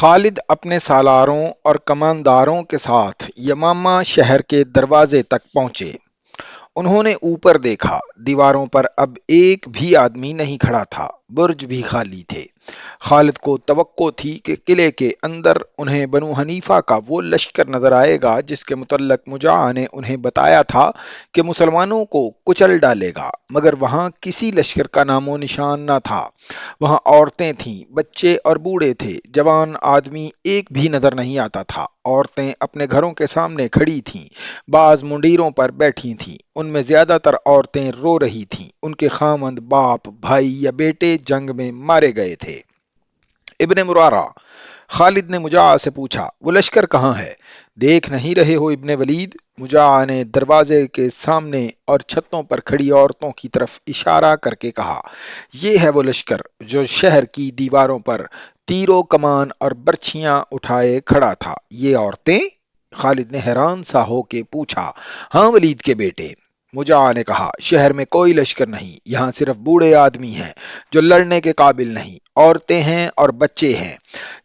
خالد اپنے سالاروں اور کمانداروں کے ساتھ یمامہ شہر کے دروازے تک پہنچے۔ انہوں نے اوپر دیکھا، دیواروں پر اب ایک بھی آدمی نہیں کھڑا تھا، برج بھی خالی تھے۔ خالد کو توقع تھی کہ قلعے کے اندر انہیں بنو حنیفہ کا وہ لشکر نظر آئے گا جس کے متعلق مجاع نے انہیں بتایا تھا کہ مسلمانوں کو کچل ڈالے گا، مگر وہاں کسی لشکر کا نام و نشان نہ تھا۔ وہاں عورتیں تھیں، بچے اور بوڑھے تھے، جوان آدمی ایک بھی نظر نہیں آتا تھا۔ عورتیں اپنے گھروں کے سامنے کھڑی تھیں، بعض منڈیروں پر بیٹھی تھیں، ان میں زیادہ تر عورتیں رو رہی تھیں، ان کے خامند، باپ، بھائی یا بیٹے جنگ میں مارے گئے تھے۔ ابن مرارہ، خالد نے مجاع سے پوچھا، وہ لشکر کہاں ہے؟ دیکھ نہیں رہے ہو ابن ولید؟ مجاع نے دروازے کے سامنے اور چھتوں پر کھڑی عورتوں کی طرف اشارہ کر کے کہا، یہ ہے وہ لشکر جو شہر کی دیواروں پر تیر و کمان اور برچھیاں اٹھائے کھڑا تھا۔ یہ عورتیں؟ خالد نے حیران سا ہو کے پوچھا۔ ہاں ولید کے بیٹے، مجاع نے کہا، شہر میں کوئی لشکر نہیں، یہاں صرف بوڑھے آدمی ہیں جو لڑنے کے قابل نہیں، عورتیں ہیں اور بچے ہیں۔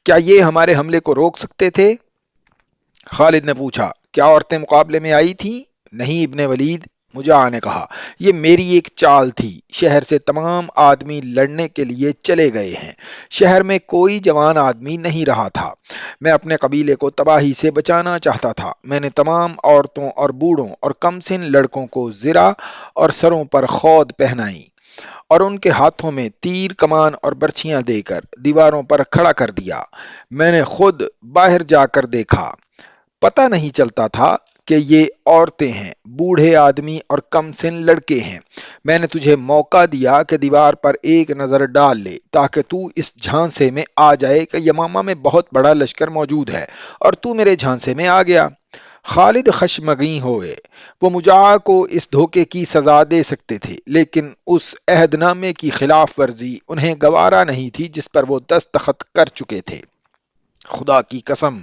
کیا یہ ہمارے حملے کو روک سکتے تھے؟ خالد نے پوچھا، کیا عورتیں مقابلے میں آئی تھیں؟ نہیں ابن ولید، مجاع نے کہا، یہ میری ایک چال تھی۔ شہر سے تمام آدمی لڑنے کے لیے چلے گئے ہیں، شہر میں کوئی جوان آدمی نہیں رہا تھا۔ میں اپنے قبیلے کو تباہی سے بچانا چاہتا تھا۔ میں نے تمام عورتوں اور بوڑھوں اور کم سن لڑکوں کو زرہ اور سروں پر خود پہنائی اور ان کے ہاتھوں میں تیر کمان اور برچھیاں دے کر دیواروں پر کھڑا کر دیا۔ میں نے خود باہر جا کر دیکھا، پتہ نہیں چلتا تھا کہ یہ عورتیں ہیں، بوڑھے آدمی اور کم سن لڑکے ہیں۔ میں نے تجھے موقع دیا کہ دیوار پر ایک نظر ڈال لے تاکہ تو اس جھانسے میں آ جائے کہ یمامہ میں بہت بڑا لشکر موجود ہے، اور تو میرے جھانسے میں آ گیا۔ خالد خشمگیں ہوئے، وہ مجاع کو اس دھوکے کی سزا دے سکتے تھے، لیکن اس عہد نامے کی خلاف ورزی انہیں گوارا نہیں تھی جس پر وہ دستخط کر چکے تھے۔ خدا کی قسم،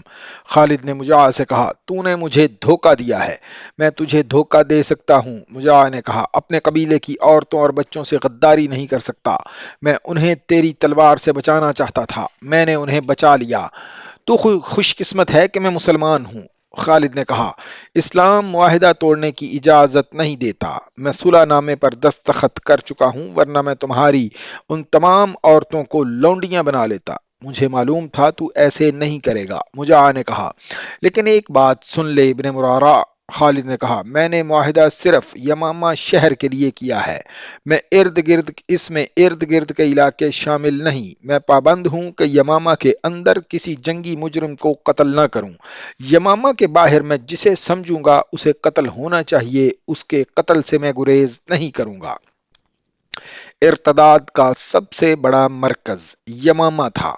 خالد نے مجاع سے کہا، تو نے مجھے دھوکہ دیا ہے۔ میں تجھے دھوکہ دے سکتا ہوں، مجاع نے کہا، اپنے قبیلے کی عورتوں اور بچوں سے غداری نہیں کر سکتا۔ میں انہیں تیری تلوار سے بچانا چاہتا تھا، میں نے انہیں بچا لیا۔ تو خوش قسمت ہے کہ میں مسلمان ہوں۔ خالد نے کہا، اسلام معاہدہ توڑنے کی اجازت نہیں دیتا۔ میں صلح نامے پر دستخط کر چکا ہوں، ورنہ میں تمہاری ان تمام عورتوں کو لونڈیاں بنا لیتا۔ مجھے معلوم تھا تو ایسے نہیں کرے گا، مجاع نے کہا، لیکن ایک بات سن لے ابن مرارہ۔ خالد نے کہا، میں نے معاہدہ صرف یمامہ شہر کے لیے کیا ہے، اس میں ارد گرد کے علاقے شامل نہیں۔ میں پابند ہوں کہ یمامہ کے اندر کسی جنگی مجرم کو قتل نہ کروں۔ یمامہ کے باہر میں جسے سمجھوں گا اسے قتل ہونا چاہیے، اس کے قتل سے میں گریز نہیں کروں گا۔ ارتداد کا سب سے بڑا مرکز یمامہ تھا،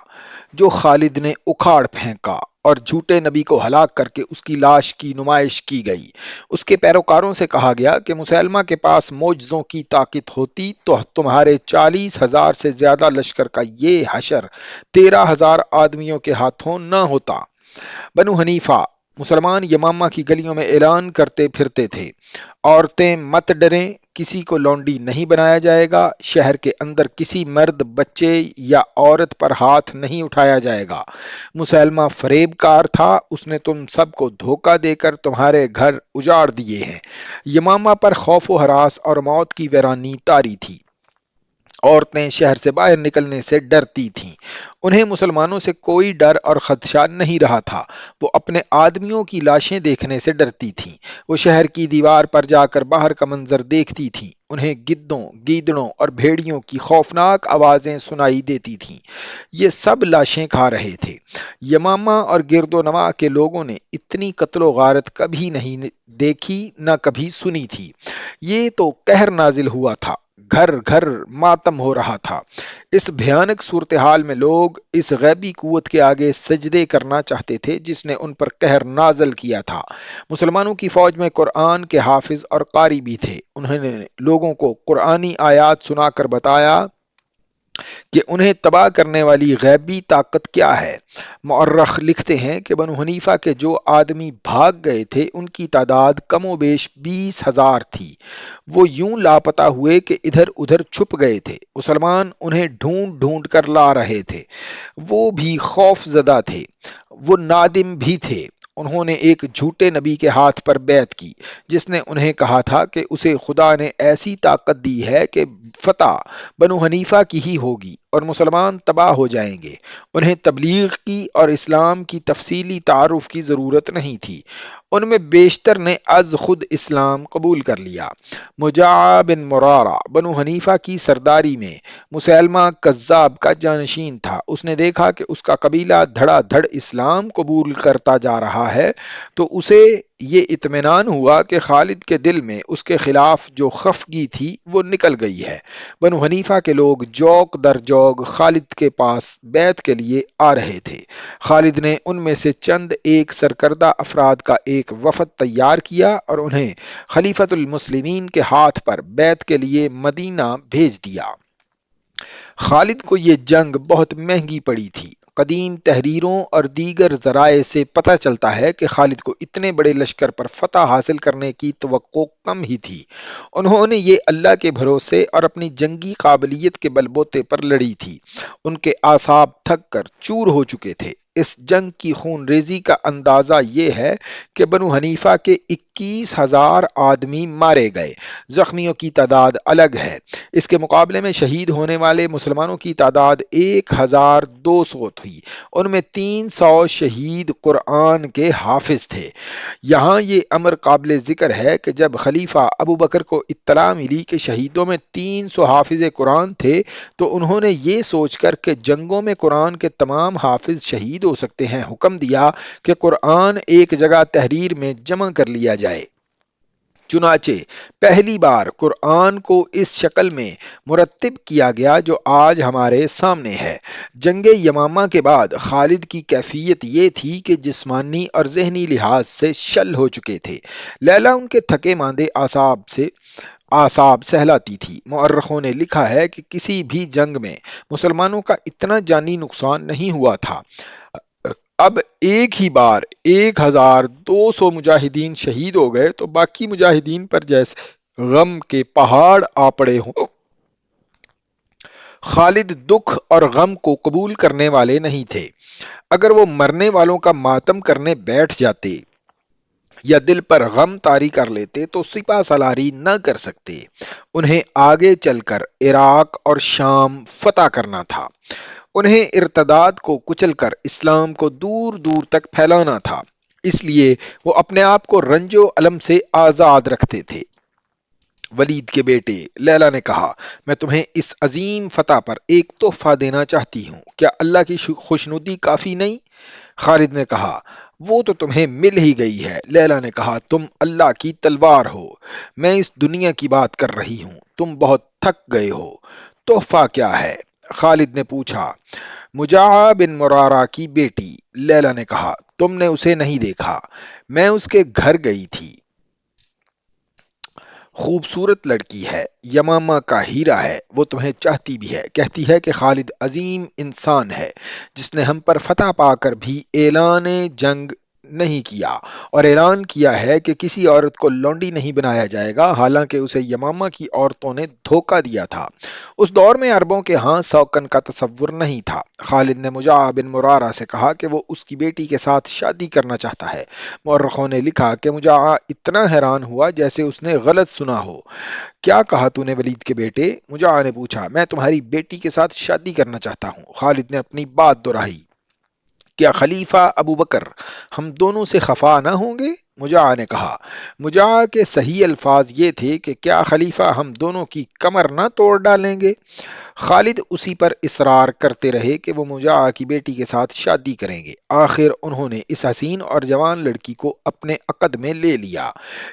جو خالد نے اکھاڑ پھینکا اور جھوٹے نبی کو ہلاک کر کے اس کی لاش کی نمائش کی گئی۔ اس کے پیروکاروں سے کہا گیا کہ مسلمہ کے پاس معجزوں کی طاقت ہوتی تو تمہارے 40,000 سے زیادہ لشکر کا یہ حشر 13,000 آدمیوں کے ہاتھوں نہ ہوتا۔ بنو حنیفہ مسلمان یمامہ کی گلیوں میں اعلان کرتے پھرتے تھے، عورتیں مت ڈریں، کسی کو لونڈی نہیں بنایا جائے گا، شہر کے اندر کسی مرد، بچے یا عورت پر ہاتھ نہیں اٹھایا جائے گا۔ مسلمہ فریب کار تھا، اس نے تم سب کو دھوکہ دے کر تمہارے گھر اجاڑ دیے ہیں۔ یمامہ پر خوف و ہراس اور موت کی ویرانی طاری تھی۔ عورتیں شہر سے باہر نکلنے سے ڈرتی تھیں، انہیں مسلمانوں سے کوئی ڈر اور خدشہ نہیں رہا تھا۔ وہ اپنے آدمیوں کی لاشیں دیکھنے سے ڈرتی تھیں۔ وہ شہر کی دیوار پر جا کر باہر کا منظر دیکھتی تھیں، انہیں گدوں، گیدڑوں اور بھیڑیوں کی خوفناک آوازیں سنائی دیتی تھیں۔ یہ سب لاشیں کھا رہے تھے۔ یمامہ اور گرد و نواح کے لوگوں نے اتنی قتل و غارت کبھی نہیں دیکھی، نہ کبھی سنی تھی۔ یہ تو قہر نازل ہوا تھا، گھر گھر ماتم ہو رہا تھا۔ اس بھیانک صورتحال میں لوگ اس غیبی قوت کے آگے سجدے کرنا چاہتے تھے جس نے ان پر قہر نازل کیا تھا۔ مسلمانوں کی فوج میں قرآن کے حافظ اور قاری بھی تھے، انہوں نے لوگوں کو قرآنی آیات سنا کر بتایا کہ انہیں تباہ کرنے والی غیبی طاقت کیا ہے۔ مورخ لکھتے ہیں کہ بنو حنیفہ کے جو آدمی بھاگ گئے تھے ان کی تعداد کم و بیش 20,000 تھی۔ وہ یوں لاپتہ ہوئے کہ ادھر ادھر چھپ گئے تھے۔ مسلمان انہیں ڈھونڈ ڈھونڈ کر لا رہے تھے۔ وہ بھی خوف زدہ تھے، وہ نادم بھی تھے۔ انہوں نے ایک جھوٹے نبی کے ہاتھ پر بیعت کی جس نے انہیں کہا تھا کہ اسے خدا نے ایسی طاقت دی ہے کہ فتح بنو حنیفہ کی ہی ہوگی اور مسلمان تباہ ہو جائیں گے۔ انہیں تبلیغ کی اور اسلام کی تفصیلی تعارف کی ضرورت نہیں تھی۔ ان میں بیشتر نے از خود اسلام قبول کر لیا۔ مجاع بن مرارہ بنو حنیفہ کی سرداری میں مسیلمہ کذاب کا جانشین تھا۔ اس نے دیکھا کہ اس کا قبیلہ دھڑا دھڑ اسلام قبول کرتا جا رہا ہے تو اسے یہ اطمینان ہوا کہ خالد کے دل میں اس کے خلاف جو خفگی تھی وہ نکل گئی ہے۔ بنو حنیفہ کے لوگ جوق در جوق خالد کے پاس بیعت کے لیے آ رہے تھے۔ خالد نے ان میں سے چند ایک سرکردہ افراد کا ایک وفد تیار کیا اور انہیں خلیفۃ المسلمین کے ہاتھ پر بیعت کے لیے مدینہ بھیج دیا۔ خالد کو یہ جنگ بہت مہنگی پڑی تھی۔ قدیم تحریروں اور دیگر ذرائع سے پتہ چلتا ہے کہ خالد کو اتنے بڑے لشکر پر فتح حاصل کرنے کی توقع کم ہی تھی۔ انہوں نے یہ اللہ کے بھروسے اور اپنی جنگی قابلیت کے بل بوتے پر لڑی تھی۔ ان کے اعصاب تھک کر چور ہو چکے تھے۔ اس جنگ کی خون ریزی کا اندازہ یہ ہے کہ بنو حنیفہ کے 21,000 آدمی مارے گئے۔ زخمیوں کی تعداد الگ ہے۔ اس کے مقابلے میں شہید ہونے والے مسلمانوں کی تعداد 1,200 تھی۔ ان میں 300 شہید قرآن کے حافظ تھے۔ یہاں یہ امر قابل ذکر ہے کہ جب خلیفہ ابو بکر کو اطلاع ملی کہ شہیدوں میں 300 حافظ قرآن تھے تو انہوں نے یہ سوچ کر کہ جنگوں میں قرآن کے تمام حافظ شہید ہو سکتے ہیں حکم دیا کہ قرآن ایک جگہ تحریر میں جمع کر لیا جائے۔ چنانچہ پہلی بار قرآن کو اس شکل میں مرتب کیا گیا جو آج ہمارے سامنے ہے۔ جنگ یمامہ کے بعد خالد کی کیفیت یہ تھی کہ جسمانی اور ذہنی لحاظ سے شل ہو چکے تھے۔ لیلا ان کے تھکے ماندے اعصاب سہلاتی تھی۔ مورخوں نے لکھا ہے کہ کسی بھی جنگ میں مسلمانوں کا اتنا جانی نقصان نہیں ہوا تھا۔ اب ایک ہی بار 1,200 مجاہدین شہید ہو گئے تو باقی مجاہدین پر جیسے غم کے پہاڑ آ پڑے ہوں۔ خالد دکھ اور غم کو قبول کرنے والے نہیں تھے۔ اگر وہ مرنے والوں کا ماتم کرنے بیٹھ جاتے یا دل پر غم طاری کر لیتے تو سپہ سالاری نہ کر سکتے۔ انہیں آگے چل کر عراق اور شام فتح کرنا تھا۔ انہیں ارتداد کو کچل کر اسلام کو دور دور تک پھیلانا تھا۔ اس لیے وہ اپنے آپ کو رنج و الم سے آزاد رکھتے تھے۔ ولید کے بیٹے لیلا نے کہا، میں تمہیں اس عظیم فتح پر ایک تحفہ دینا چاہتی ہوں، کیا اللہ کی خوشنودی کافی نہیں؟ خالد نے کہا، وہ تو تمہیں مل ہی گئی ہے۔ لیلا نے کہا، تم اللہ کی تلوار ہو، میں اس دنیا کی بات کر رہی ہوں، تم بہت تھک گئے ہو۔ تحفہ کیا ہے؟ خالد نے پوچھا۔ مجاع بن مرارہ کی بیٹی۔ لیلا نے کہا، تم نے اسے نہیں دیکھا، میں اس کے گھر گئی تھی۔ خوبصورت لڑکی ہے، یمامہ کا ہیرا ہے، وہ تمہیں چاہتی بھی ہے۔ کہتی ہے کہ خالد عظیم انسان ہے جس نے ہم پر فتح پا کر بھی اعلان جنگ نہیں کیا اور اعلان کیا ہے کہ کسی عورت کو لونڈی نہیں بنایا جائے گا، حالانکہ اسے یمامہ کی عورتوں نے دھوکہ دیا تھا۔ اس دور میں عربوں کے ہاں سوکن کا تصور نہیں تھا۔ خالد نے مجاع بن مرارہ سے کہا کہ وہ اس کی بیٹی کے ساتھ شادی کرنا چاہتا ہے۔ مورخوں نے لکھا کہ مجاع اتنا حیران ہوا جیسے اس نے غلط سنا ہو۔ کیا کہا تو نے ولید کے بیٹے؟ مجاع نے پوچھا۔ میں تمہاری بیٹی کے ساتھ شادی کرنا چاہتا ہوں۔ خالد نے اپنی بات دہرائی۔ کیا خلیفہ ابو بکر ہم دونوں سے خفا نہ ہوں گے؟ مجاع نے کہا۔ مجاع کے صحیح الفاظ یہ تھے کہ کیا خلیفہ ہم دونوں کی کمر نہ توڑ ڈالیں گے؟ خالد اسی پر اصرار کرتے رہے کہ وہ مجاع کی بیٹی کے ساتھ شادی کریں گے۔ آخر انہوں نے اس حسین اور جوان لڑکی کو اپنے عقد میں لے لیا۔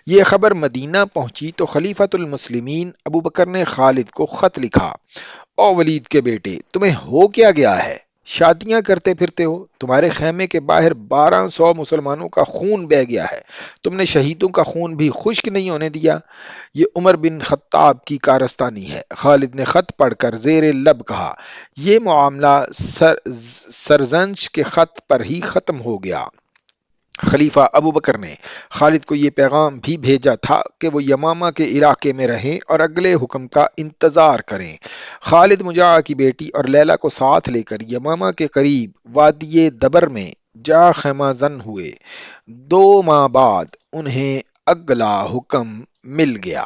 یہ خبر مدینہ پہنچی تو خلیفۃ المسلمین ابو بکر نے خالد کو خط لکھا، او ولید کے بیٹے، تمہیں ہو کیا گیا ہے؟ شادیاں کرتے پھرتے ہو، تمہارے خیمے کے باہر 1200 مسلمانوں کا خون بہہ گیا ہے، تم نے شہیدوں کا خون بھی خشک نہیں ہونے دیا۔ یہ عمر بن خطاب کی کارستانی ہے۔ خالد نے خط پڑھ کر زیر لب کہا، یہ معاملہ سرزنش کے خط پر ہی ختم ہو گیا۔ خلیفہ ابوبکر نے خالد کو یہ پیغام بھی بھیجا تھا کہ وہ یمامہ کے علاقے میں رہیں اور اگلے حکم کا انتظار کریں۔ خالد مجاع کی بیٹی اور لیلہ کو ساتھ لے کر یمامہ کے قریب وادی دبر میں جا خیمہ زن ہوئے۔ 2 ماہ بعد انہیں اگلا حکم مل گیا۔